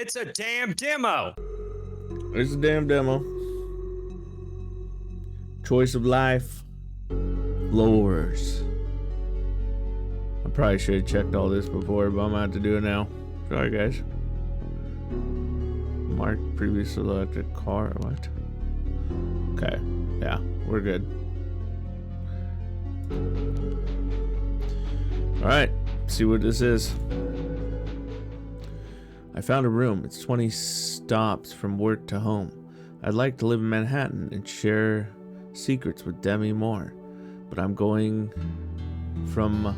It's a damn demo. It's a damn demo. Choice of life. Lures. I probably should have checked all this before, but I'm gonna have to do it now. Sorry, guys. Mark previous selected car. What? Okay. Yeah, we're good. Alright, see what this is. I found a room. It's 20 stops from work to home. I'd like to live in Manhattan and share secrets with Demi Moore, but I'm going from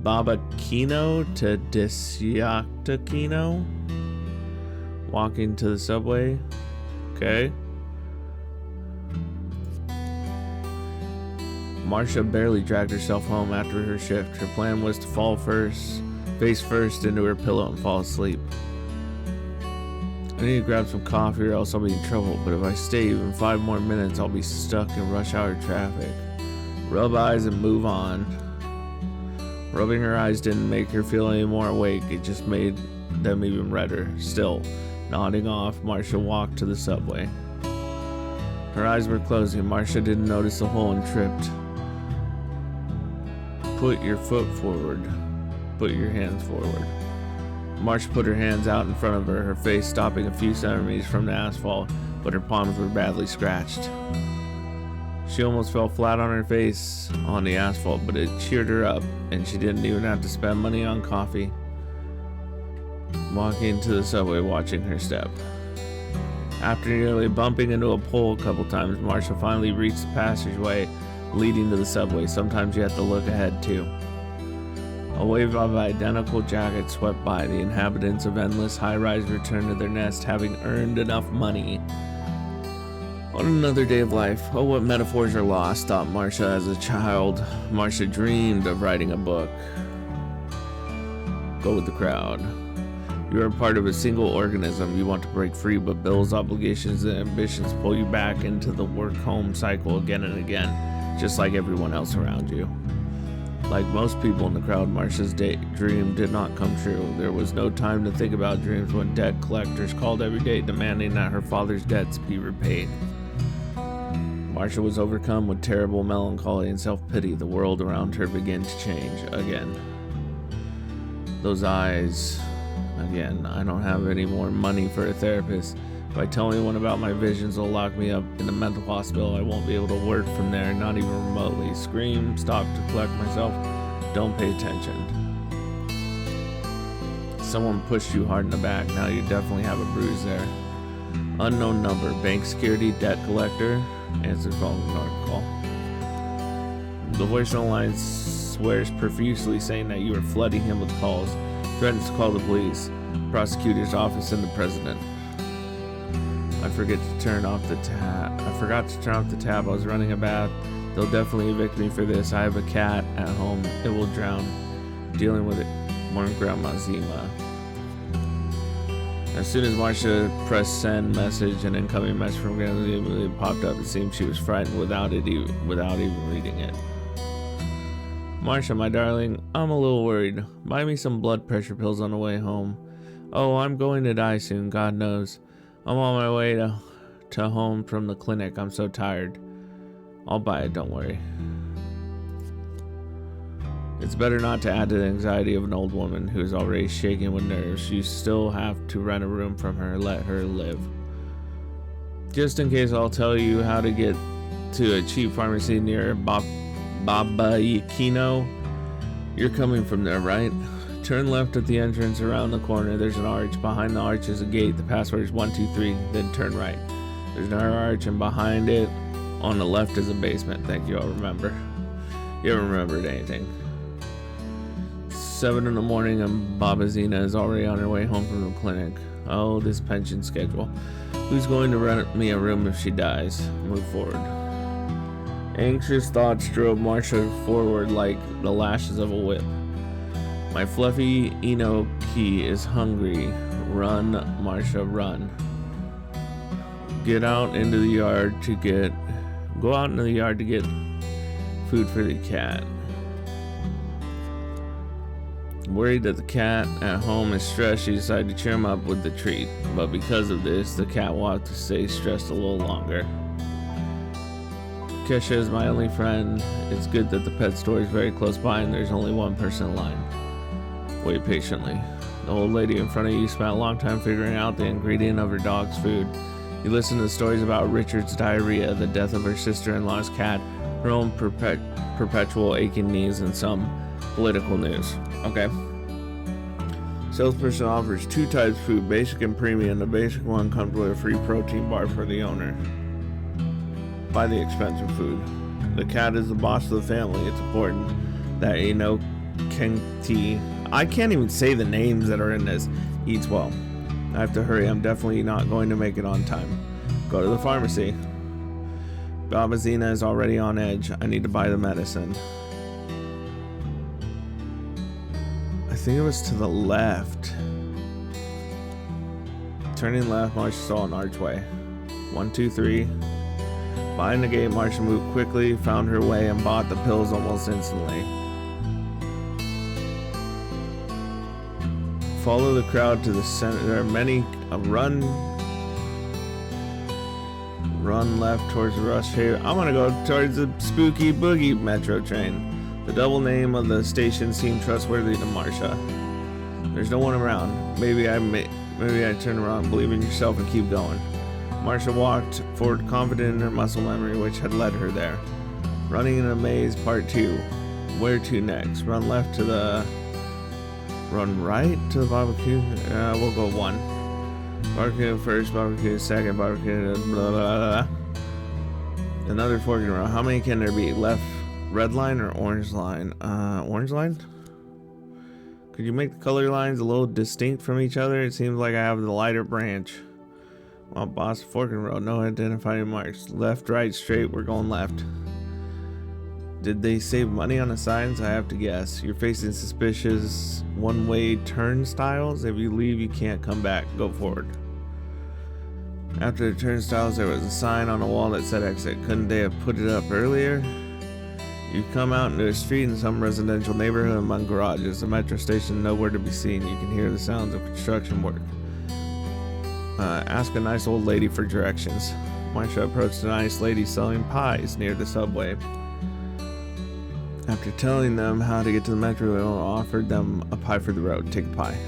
Babakino to Desiaktakino. Walking to the subway. Okay. Marcia barely dragged herself home after her shift. Her plan was to fall face first into her pillow and fall asleep. I need to grab some coffee or else I'll be in trouble, but if I stay even 5 more minutes, I'll be stuck in rush hour traffic. Rub eyes and move on. Rubbing her eyes didn't make her feel any more awake, it just made them even redder. Still, nodding off, Marcia walked to the subway. Her eyes were closing. Marcia didn't notice the hole and tripped. Put your foot forward. Put your hands forward. Marcia put her hands out in front of her, her face stopping a few centimeters from the asphalt, but her palms were badly scratched. She almost fell flat on her face on the asphalt, but it cheered her up, and she didn't even have to spend money on coffee. Walking to the subway, watching her step. After nearly bumping into a pole a couple times, Marcia finally reached the passageway leading to the subway. Sometimes you have to look ahead too. A wave of identical jackets swept by. The inhabitants of endless high-rise returned to their nest, having earned enough money. On another day of life. Oh, what metaphors are lost, thought Marcia as a child. Marcia dreamed of writing a book. Go with the crowd. You are part of a single organism. You want to break free, but bills, obligations, and ambitions pull you back into the work-home cycle again and again, just like everyone else around you. Like most people in the crowd, Marcia's dream did not come true. There was no time to think about dreams when debt collectors called every day demanding that her father's debts be repaid. Marcia was overcome with terrible melancholy and self-pity. The world around her began to change again. Those eyes... Again, I don't have any more money for a therapist. If I tell anyone about my visions, they'll lock me up in a mental hospital. I won't be able to work from there, not even remotely. Scream, stop to collect myself. Don't pay attention. Someone pushed you hard in the back. Now you definitely have a bruise there. Unknown number. Bank security, debt collector. Answer phone call. The voice on the line swears profusely, saying that you are flooding him with calls. Threatens to call the police, prosecutor's office, and the president. I forgot to turn off the tap. I was running a bath. They'll definitely evict me for this. I have a cat at home. It will drown. Dealing with it. Warn Grandma Zima. As soon as Marcia pressed send message, an incoming message from Grandma Zima popped up. It seemed she was frightened without even reading it. Marcia, my darling, I'm a little worried. Buy me some blood pressure pills on the way home. Oh, I'm going to die soon, God knows. I'm on my way to home from the clinic. I'm so tired. I'll buy it, don't worry. It's better not to add to the anxiety of an old woman who is already shaking with nerves. You still have to rent a room from her. Let her live. Just in case, I'll tell you how to get to a cheap pharmacy near Babayikino. You're coming from there, right? Turn left at the entrance around the corner. There's an arch. Behind the arch is a gate. The password is 123. Then turn right. There's another arch, and behind it on the left is a basement. Thank you, I'll remember. You haven't remembered anything. 7 in the morning and Baba Zina is already on her way home from the clinic. Oh, this pension schedule. Who's going to rent me a room if she dies? Move forward. Anxious thoughts drove Marcia forward like the lashes of a whip. My fluffy Inoki is hungry. Run, Marcia, run. Go out into the yard to get food for the cat. Worried that the cat at home is stressed, she decided to cheer him up with the treat. But because of this, the cat will have to stay stressed a little longer. Kesha is my only friend. It's good that the pet store is very close by and there's only one person in line. Wait patiently. The old lady in front of you spent a long time figuring out the ingredient of her dog's food. You listen to the stories about Richard's diarrhea, the death of her sister-in-law's cat, her own perpetual aching knees, and some political news. Okay. Salesperson offers 2 types of food, basic and premium. The basic one comes with a free protein bar for the owner. Buy the expensive food. The cat is the boss of the family. It's important that Kenti, I can't even say the names that are in this, eats well. I have to hurry. I'm definitely not going to make it on time. Go to the pharmacy. Babazina is already on edge. I need to buy the medicine. I think it was to the left. Turning left, Marsha saw an archway. 1, 2, 3. Behind the gate, Marsha moved quickly, found her way, and bought the pills almost instantly. Follow the crowd to the center. There are many. Run left towards the rush here. I'm gonna go towards the Spooky Boogie metro train. The double name of the station seemed trustworthy to Marsha. There's no one around. Maybe I turn around, believe in yourself, and keep going. Marsha walked forward, confident in her muscle memory, which had led her there. Running in a maze, part 2. Where to next? Run right to the barbecue. We'll go 1. Barbecue first, barbecue second, barbecue, blah, blah, blah. Another fork in a row. How many can there be? Left, red line or orange line? Orange line? Could you make the color lines a little distinct from each other? It seems like I have the lighter branch. Well, boss, fork in a row. No identifying marks. Left, right, straight. We're going left. Did they save money on the signs? I have to guess. You're facing suspicious one-way turnstiles. If you leave, you can't come back. Go forward. After the turnstiles, there was a sign on the wall that said exit. Couldn't they have put it up earlier? You come out into a street in some residential neighborhood among garages. The metro station nowhere to be seen. You can hear the sounds of construction work. Ask a nice old lady for directions. Marsha approached a nice lady selling pies near the subway. After telling them how to get to the metro, they offered them a pie for the road. Take the pie.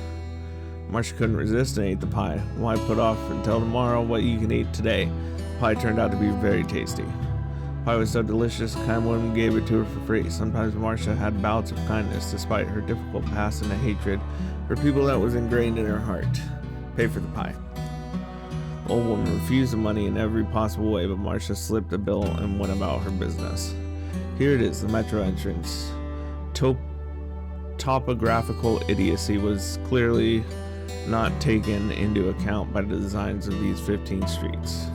Marsha couldn't resist and ate the pie. Why put off until tomorrow what you can eat today? The pie turned out to be very tasty. The pie was so delicious, the kind woman gave it to her for free. Sometimes Marsha had bouts of kindness, despite her difficult past and the hatred for people that was ingrained in her heart. Pay for the pie. The old woman refused the money in every possible way, but Marsha slipped the bill and went about her business. Here it is, the metro entrance. Topographical idiocy was clearly not taken into account by the designs of these 15 streets.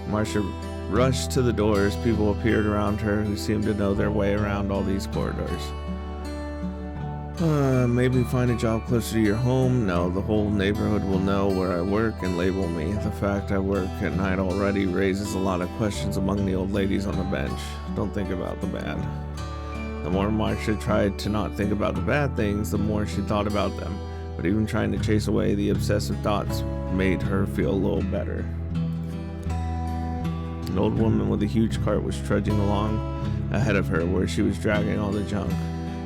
Marsha rushed to the doors. People appeared around her who seemed to know their way around all these corridors. Maybe find a job closer to your home? No, the whole neighborhood will know where I work and label me. The fact I work at night already raises a lot of questions among the old ladies on the bench. Don't think about the bad. The more Marsha tried to not think about the bad things, the more she thought about them. But even trying to chase away the obsessive thoughts made her feel a little better. An old woman with a huge cart was trudging along ahead of her, where she was dragging all the junk.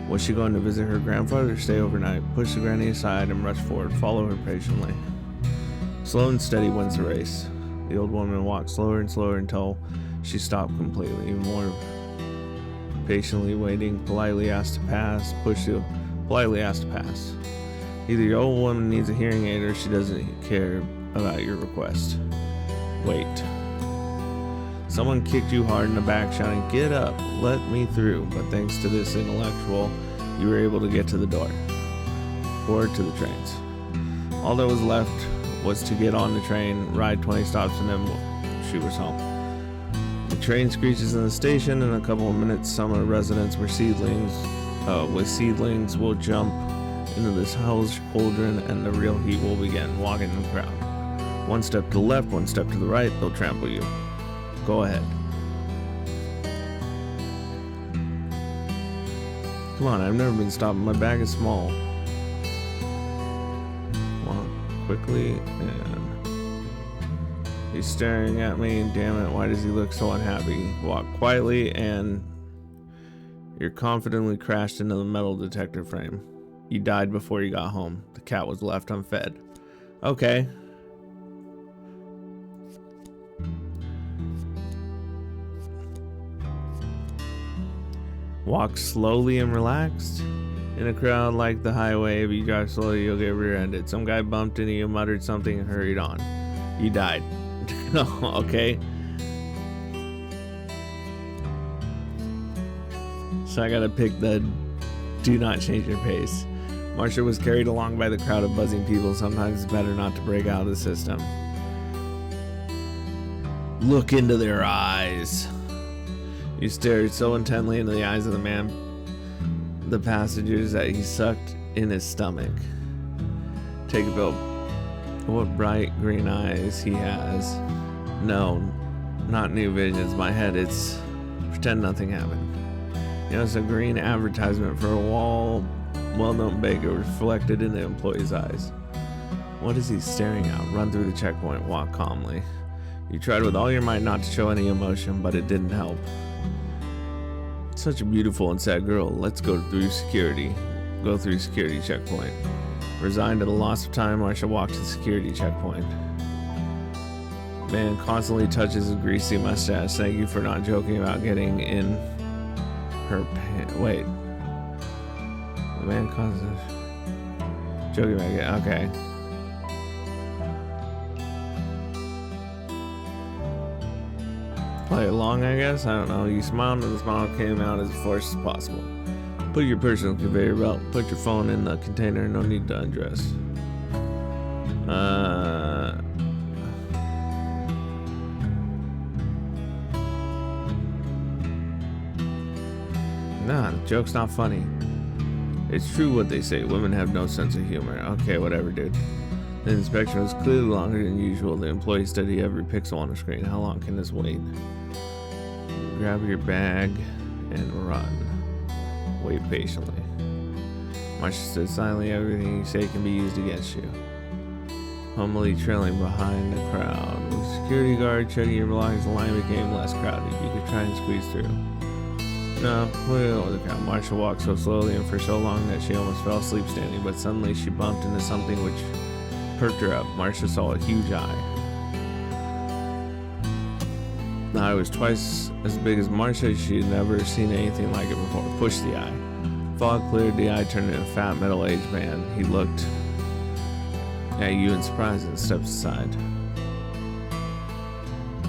Was she going to visit her grandfather or stay overnight? Push the granny aside and rush forward. Follow her patiently. Slow and steady wins the race. The old woman walked slower and slower until she stopped completely. Even more patiently waiting, politely asked to pass. Politely asked to pass. Either your old woman needs a hearing aid or she doesn't care about your request. Wait. Someone kicked you hard in the back, shouting, "Get up, let me through." But thanks to this intellectual, you were able to get to the door. Or to the trains. All that was left was to get on the train, ride 20 stops, and then she was home. The train screeches in the station. In a couple of minutes, summer residents with seedlings will jump into this hell's cauldron, and the real heat will begin. Walking in the crowd. One step to the left, one step to the right, they'll trample you. Go ahead. Come on, I've never been stopped. My bag is small. Walk quickly and... He's staring at me. Damn it, why does he look so unhappy? Walk quietly and... You're confidently crashed into the metal detector frame. You died before you got home. The cat was left unfed. Okay. Walk slowly and relaxed. In a crowd like the highway, if you drive slowly, you'll get rear-ended. Some guy bumped into you, muttered something, and hurried on. You died. Okay. So I gotta pick the do not change your pace. Marsha was carried along by the crowd of buzzing people. Sometimes it's better not to break out of the system. Look into their eyes. You stared so intently into the eyes of the passengers, that he sucked in his stomach. Take a bill. What bright green eyes he has. No, not new visions. My head, it's pretend nothing happened. You know, it's a green advertisement for a well-known baker reflected in the employee's eyes. What is he staring at? Run through the checkpoint. Walk calmly. You tried with all your might not to show any emotion, but it didn't help. Such a beautiful and sad girl. Let's go through security. Go through security checkpoint. Resigned to the loss of time, Marsha walked to the security checkpoint. Man constantly touches his greasy mustache. Thank you for not joking about getting in her pants. Wait. The man constantly joking about it. Okay. Play along, I guess. I don't know. You smiled and the smile came out as forced as possible. Put your purse in the conveyor belt. Put your phone in the container. No need to undress. Nah, the joke's not funny. It's true what they say. Women have no sense of humor. Okay, whatever, dude. The inspection was clearly longer than usual. The employee studied every pixel on the screen. How long can this wait? Grab your bag and run. Wait patiently. Marsha stood silently. Everything you say can be used against you. Humbly trailing behind the crowd. The security guard checking your belongings, the line became less crowded. You could try and squeeze through. No, we'll go with the crowd. Marsha walked so slowly and for so long that she almost fell asleep standing, but suddenly she bumped into something which perked her up. Marsha saw a huge eye. The eye was twice as big as Marsha. She had never seen anything like it before. Push the eye. Fog cleared. The eye turned into a fat, middle-aged man. He looked at you in surprise and stepped aside.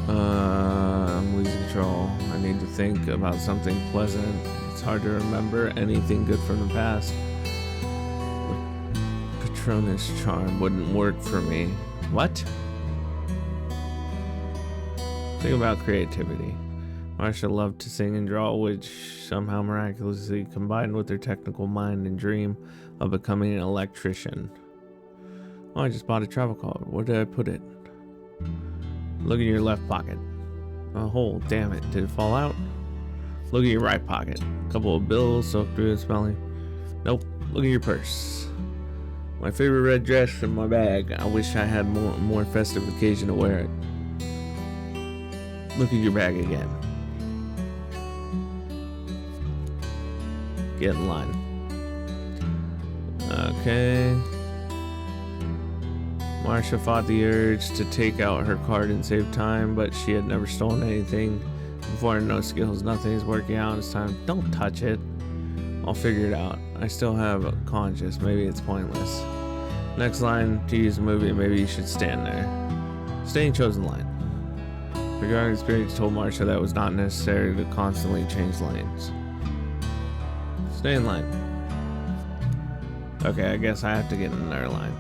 I'm losing control. I need to think about something pleasant. It's hard to remember anything good from the past. Patronus charm wouldn't work for me. What? Think about creativity. Marsha loved to sing and draw, which somehow miraculously combined with her technical mind and dream of becoming an electrician. Oh, I just bought a travel card. Where did I put it? Look in your left pocket. A hole, damn it. Did it fall out? Look in your right pocket. A couple of bills soaked through and smelling. Nope. Look in your purse. My favorite red dress in my bag. I wish I had more festive occasion to wear it. Look at your bag again. Get in line. Okay. Marsha fought the urge to take out her card and save time, but she had never stolen anything before. No skills, nothing is working out. It's time. Don't touch it. I'll figure it out. I still have a conscience. Maybe it's pointless. Next line to use a movie. Maybe you should stand there. Stay in chosen line. Regarding experience told Marsha that it was not necessary to constantly change lanes. Stay in line. Okay, I guess I have to get in another line.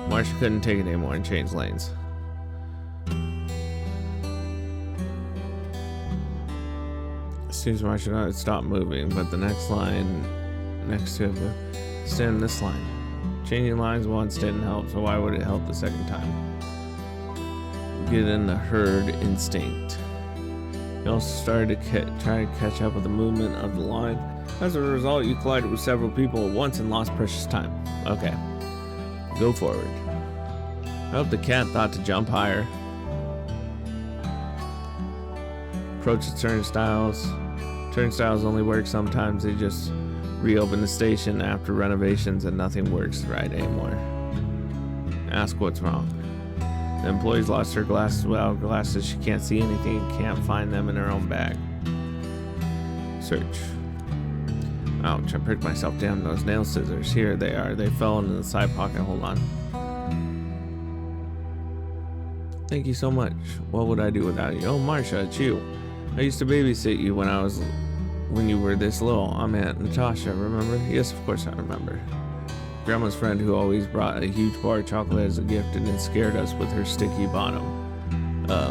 Marsha couldn't take it anymore and change lanes. Seems Marsha stopped moving, but the next line next to it, stay in this line. Changing lines once didn't help, so why would it help the second time? Get in the herd instinct. He also started to try to catch up with the movement of the line. As a result, you collided with several people at once and lost precious time. Okay. Go forward. I hope the cat thought to jump higher. Approach the turnstiles. Turnstiles only work sometimes. They just reopen the station after renovations and nothing works right anymore. Ask what's wrong. The employee's lost her glasses. Without glasses, she can't see anything and can't find them in her own bag. Search. Ouch, I pricked myself. Damn, those nail scissors. Here they are. They fell into the side pocket. Hold on. Thank you so much. What would I do without you? Oh, Marcia, it's you. I used to babysit you when you were this little. I'm Aunt Natasha, remember? Yes, of course I remember. Grandma's friend who always brought a huge bar of chocolate as a gift and then scared us with her sticky bottom.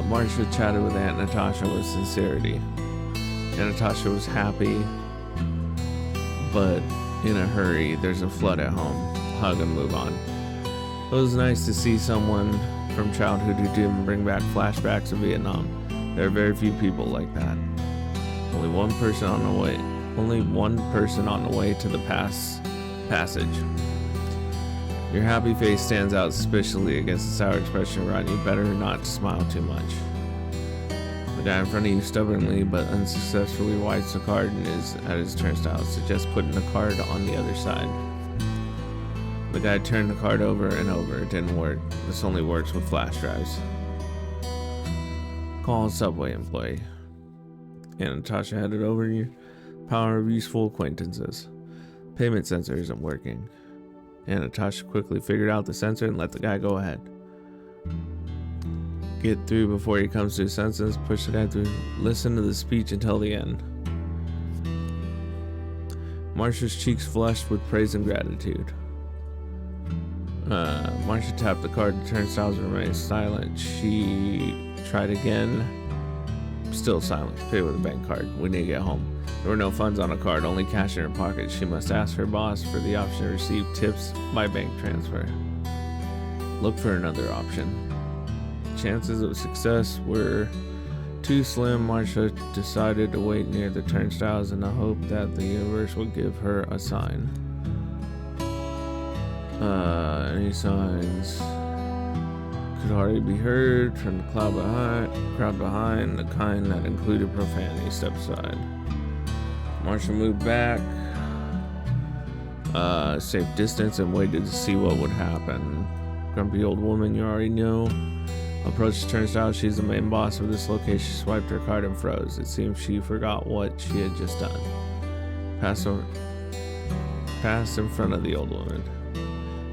Marcia chatted with Aunt Natasha with sincerity. Aunt Natasha was happy, but in a hurry. There's a flood at home. Hug and move on. It was nice to see someone from childhood who didn't bring back flashbacks of Vietnam. There are very few people like that. Only one person on the way to the passage. Your happy face stands out suspiciously against the sour expression around you. Better not smile too much. The guy in front of you stubbornly but unsuccessfully wipes the card and is at his turnstile. Suggests putting the card on the other side. The guy turned the card over and over. It didn't work. This only works with flash drives. Call a subway employee. And Natasha headed over your power of useful acquaintances. Payment sensor isn't working. And Natasha quickly figured out the sensor and let the guy go ahead. Get through before he comes to his senses. Push the guy through. Listen to the speech until the end. Marcia's cheeks flushed with praise and gratitude. Marcia tapped the card. The turnstiles remained silent. She tried again. Still silent. Pay with a bank card. We need to get home. There were no funds on a card, only cash in her pocket. She must ask her boss for the option to receive tips by bank transfer. Look for another option. Chances of success were too slim. Marcia decided to wait near the turnstiles in the hope that the universe would give her a sign. Any signs could hardly be heard from the crowd behind, the kind that included profanity. Step aside. Marcia moved back, safe distance, and waited to see what would happen. Grumpy old woman you already know approached the turnstile. She's the main boss of this location. She swiped her card and froze. It seems she forgot what she had just done. Passed in front of the old woman.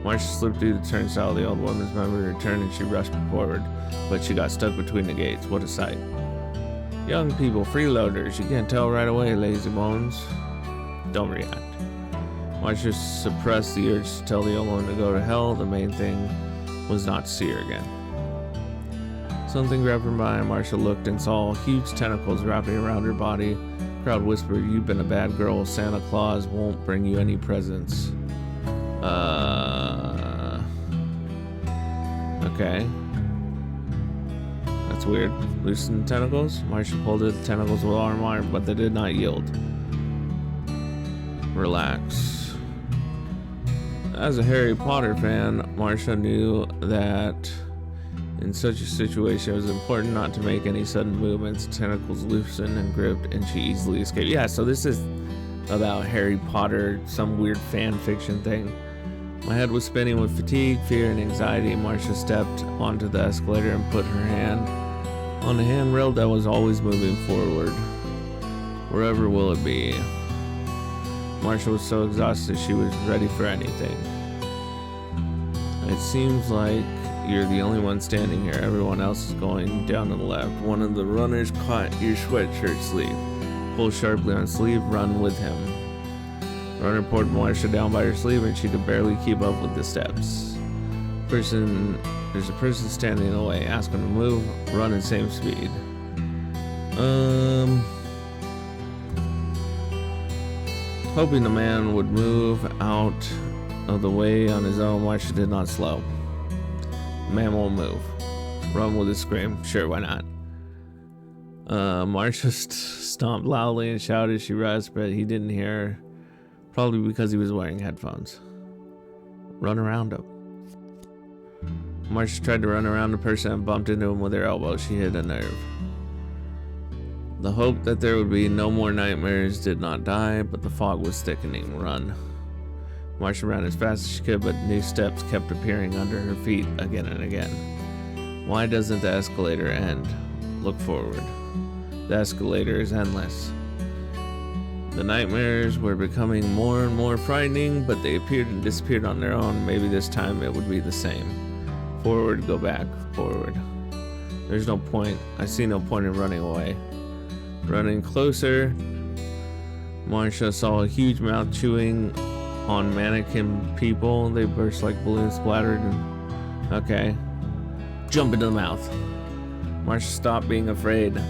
Marcia slipped through the turnstile. The old woman's memory returned and she rushed forward, but she got stuck between the gates. What a sight. Young people, freeloaders. You can't tell right away, lazy bones. Don't react. Marcia suppressed the urge to tell the old woman to go to hell. The main thing was not to see her again. Something grabbed her by. Marcia looked and saw huge tentacles wrapping around her body. The crowd whispered, "You've been a bad girl. Santa Claus won't bring you any presents." Okay. That's weird. Loosen the tentacles. Marcia pulled at the tentacles with all her might, but they did not yield. Relax. As a Harry Potter fan, Marcia knew that in such a situation it was important not to make any sudden movements. Tentacles loosened and gripped, and she easily escaped. Yeah, so this is about Harry Potter, some weird fan fiction thing. My head was spinning with fatigue, fear, and anxiety. Marcia stepped onto the escalator and put her hand on the handrail that was always moving forward. Wherever will it be? Marcia was so exhausted she was ready for anything. It seems like you're the only one standing here. Everyone else is going down to the left. One of the runners caught your sweatshirt sleeve. Pull sharply on sleeve, run with him. Runner pulled Marcia down by her sleeve and she could barely keep up with the steps. There's a person standing in the way. Ask him to move, run at same speed. Hoping the man would move out of the way on his own, Marcia did not slow. The man won't move. Run with a scream. Sure, why not? Marsha stomped loudly and shouted as she rushed, but he didn't hear her, probably because he was wearing headphones. Run around him. Marsha tried to run around the person and bumped into him with her elbow. She hit a nerve. The hope that there would be no more nightmares did not die, but the fog was thickening. Run. Marsha ran as fast as she could, but new steps kept appearing under her feet again and again. Why doesn't the escalator end? Look forward. The escalator is endless. The nightmares were becoming more and more frightening, but they appeared and disappeared on their own. Maybe this time it would be the same. Forward, go back, forward. There's no point. I see no point in running away. Running closer, Marsha saw a huge mouth chewing on mannequin people. They burst like balloons, splattered, and... Okay. Jump into the mouth. Marsha stopped being afraid.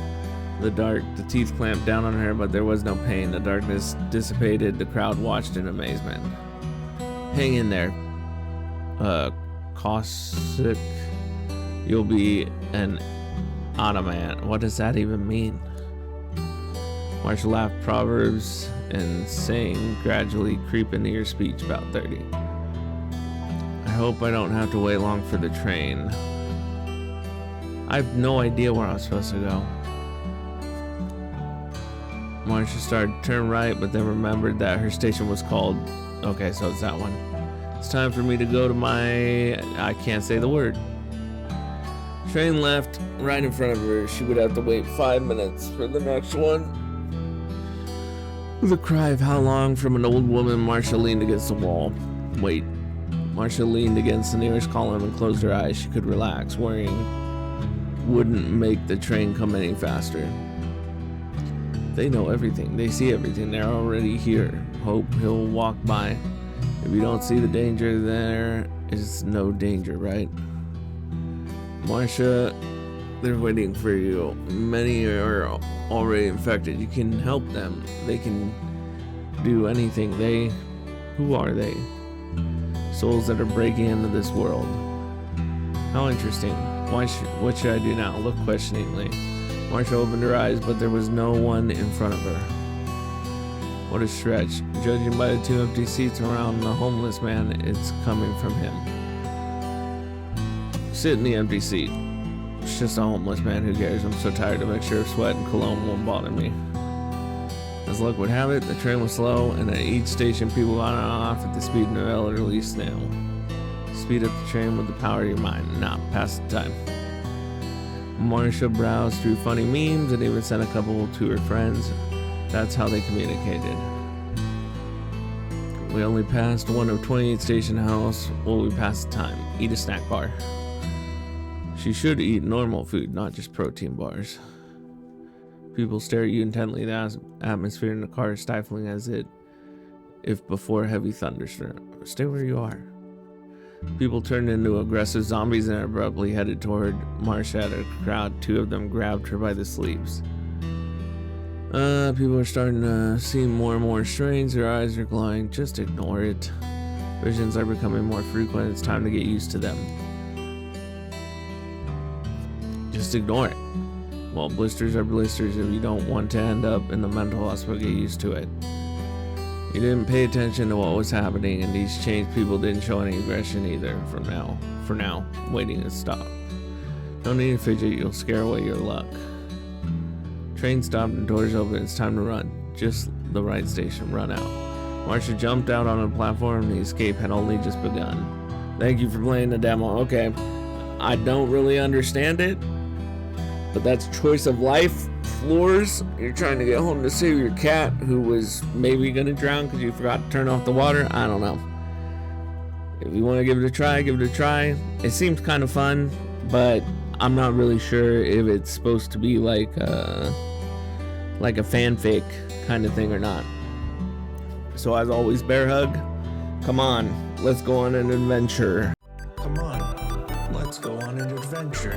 The teeth clamped down on her, but there was no pain. The darkness dissipated. The crowd watched in amazement. Hang in there. Caustic. You'll be an automat. What does that even mean? Marsha laughed. Proverbs and saying gradually creep into your speech. About 30. I hope I don't have to wait long for the train. I have no idea where I'm supposed to go. Marsha started to turn right, but then remembered that her station was called... Okay, so it's that one. It's time for me to go to my... I can't say the word. Train left right in front of her. She would have to wait 5 minutes for the next one. With a cry of how long from an old woman, Marsha leaned against the wall. Wait. Marsha leaned against the nearest column and closed her eyes. She could relax. Worrying wouldn't make the train come any faster. They know everything. They see everything. They're already here. Hope he'll walk by. If you don't see the danger, there is no danger, right? Marsha, they're waiting for you. Many are already infected. You can help them. They can do anything. Who are they? Souls that are breaking into this world. How interesting. What should I do now? Look questioningly. Marsha opened her eyes, but there was no one in front of her. What a stretch. Judging by the 2 empty seats around the homeless man, it's coming from him. Sit in the empty seat. It's just a homeless man. Who cares? I'm so tired. A mixture of sweat and cologne won't bother me. As luck would have it, the train was slow, and at each station people got off at the speed of an elderly snail. Speed up the train with the power of your mind. Now, pass the time. Marsha browsed through funny memes and even sent a couple to her friends. That's how they communicated. We only passed one of 28 station house. Well, we passed the time. Eat a snack bar. She should eat normal food, not just protein bars. People stare at you intently. The atmosphere in the car is stifling as if before a heavy thunderstorm. Stay where you are. People turned into aggressive zombies and abruptly headed toward Marsha at a crowd. 2 of them grabbed her by the sleeves. People are starting to seem more and more strange. Their eyes are glowing. Just ignore it. Visions are becoming more frequent. It's time to get used to them. Just ignore it. Well, blisters are blisters. If you don't want to end up in the mental hospital, get used to it. You didn't pay attention to what was happening, and these changed people didn't show any aggression either. For now, waiting to stop. Don't need to fidget, you'll scare away your luck. Train stopped and doors open. It's time to run. Just the right station. Run out. Marsha jumped out on a platform. The escape had only just begun. Thank you for playing the demo. Okay, I don't really understand it, but that's choice of life. Floors, you're trying to get home to save your cat who was maybe gonna drown because you forgot to turn off the water. I don't know. If you want to give it a try, give it a try. It seems kind of fun, but I'm not really sure if it's supposed to be like a fanfic kind of thing or not. So as always, bear hug. Come on, let's go on an adventure. Come on, let's go on an adventure.